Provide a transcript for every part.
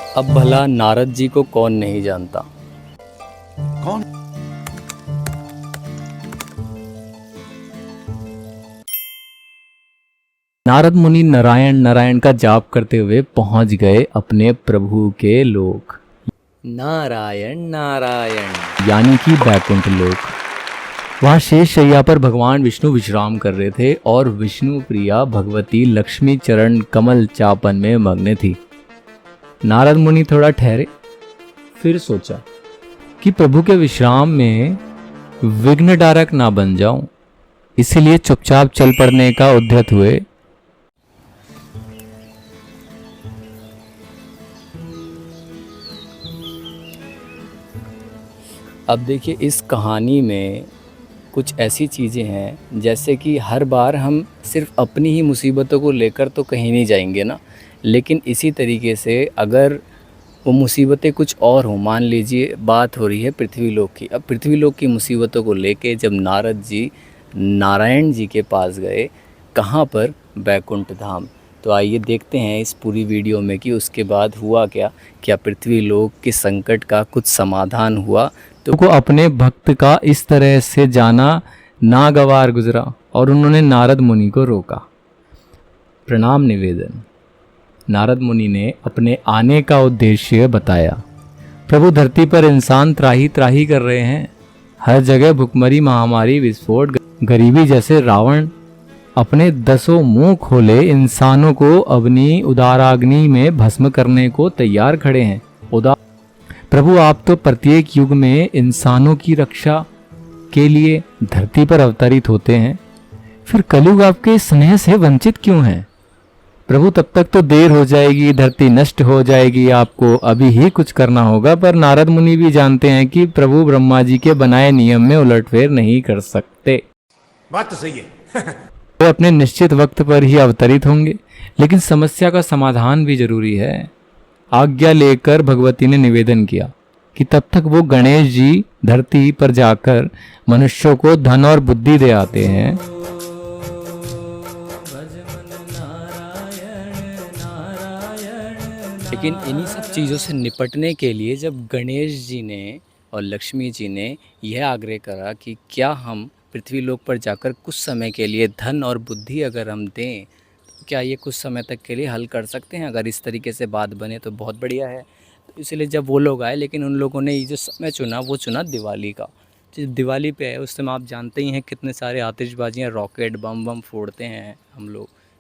अब भला नारद जी को कौन नहीं जानता। कौन? नारद मुनि नारायण नारायण का जाप करते हुए पहुंच गए अपने प्रभु के लोक। नारायण नारायण यानी कि बैकुंठ लोक। वहाँ शेष शैया पर भगवान विष्णु विश्राम कर रहे थे और विष्णु प्रिया भगवती लक्ष्मी चरण कमल चापन में मग्न थी। नारद मुनि थोड़ा ठहरे, फिर सोचा कि प्रभु के विश्राम में विघ्न डारक ना बन जाऊं, इसीलिए चुपचाप चल पड़ने का उद्यत हुए। अब देखिए, इस कहानी में कुछ ऐसी चीज़ें हैं जैसे कि हर बार हम सिर्फ अपनी ही मुसीबतों को लेकर तो कहीं नहीं जाएंगे ना, लेकिन इसी तरीके से अगर वो मुसीबतें कुछ और हों, मान लीजिए बात हो रही है पृथ्वीलोक की। अब पृथ्वीलोक की मुसीबतों को लेके जब नारद जी नारायण जी के पास गए, कहाँ पर? बैकुंठ धाम। तो आइए देखते हैं इस पूरी वीडियो में कि उसके बाद हुआ क्या। क्या पृथ्वीलोक के संकट का कुछ समाधान हुआ? तो को अपने भक्त का इस तरह से जाना नागवार गुजरा और उन्होंने नारद मुनि को रोका। प्रणाम निवेदन। नारद मुनि ने अपने आने का उद्देश्य बताया। प्रभु, धरती पर इंसान त्राही त्राही कर रहे हैं। हर जगह भुखमरी, महामारी, विस्फोट, गरीबी जैसे रावण अपने 10 मुंह खोले इंसानों को अपनी उदाराग्नि में भस्म करने को तैयार खड़े हैं। प्रभु, आप तो प्रत्येक युग में इंसानों की रक्षा के लिए धरती पर अवतरित होते हैं, फिर कलयुग आपके स्नेह से वंचित क्यों है? प्रभु, तब तक तो देर हो जाएगी, धरती नष्ट हो जाएगी, आपको अभी ही कुछ करना होगा। पर नारद मुनि भी जानते हैं कि प्रभु ब्रह्मा जी के बनाए नियम में उलटफेर नहीं कर सकते। बात तो सही है। वे अपने निश्चित वक्त पर ही अवतरित होंगे, लेकिन समस्या का समाधान भी जरूरी है। आज्ञा लेकर भगवती ने निवेदन किया कि तब तक वो गणेश जी धरती पर जाकर मनुष्यों को धन और बुद्धि दे आते हैं। लेकिन इन्हीं सब चीज़ों से निपटने के लिए जब गणेश जी ने और लक्ष्मी जी ने यह आग्रह करा कि क्या हम पृथ्वीलोक पर जाकर कुछ समय के लिए धन और बुद्धि अगर हम दें, तो क्या ये कुछ समय तक के लिए हल कर सकते हैं? अगर इस तरीके से बात बने तो बहुत बढ़िया है। तो इसलिए जब वो लोग आए, लेकिन उन लोगों ने ये जो समय चुना वो चुना दिवाली का। जब दिवाली पे है उस समय आप जानते ही हैं कितने सारे आतिशबाजियाँ, रॉकेट, बम बम फोड़ते हैं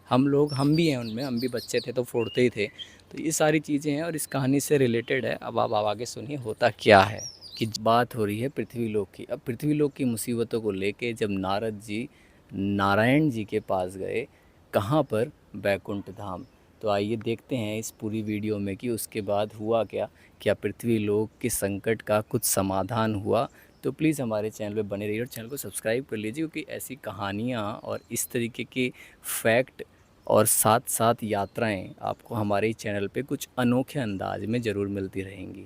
हम भी हैं उनमें, हम भी बच्चे थे तो फोड़ते ही थे। तो ये सारी चीज़ें हैं और इस कहानी से रिलेटेड है। अब आप आगे सुनिए होता क्या है। कि बात हो रही है पृथ्वीलोक की। अब पृथ्वीलोक की मुसीबतों को लेके जब नारद जी नारायण जी के पास गए, कहाँ पर? बैकुंठ धाम। तो आइए देखते हैं इस पूरी वीडियो में कि उसके बाद हुआ क्या। क्या पृथ्वीलोक के संकट का कुछ समाधान हुआ? तो प्लीज़ हमारे चैनल पे बने रहिए और चैनल को सब्सक्राइब कर लीजिए, क्योंकि ऐसी कहानियाँ और इस तरीके के फैक्ट और साथ साथ यात्राएं आपको हमारे चैनल पे कुछ अनोखे अंदाज में ज़रूर मिलती रहेंगी।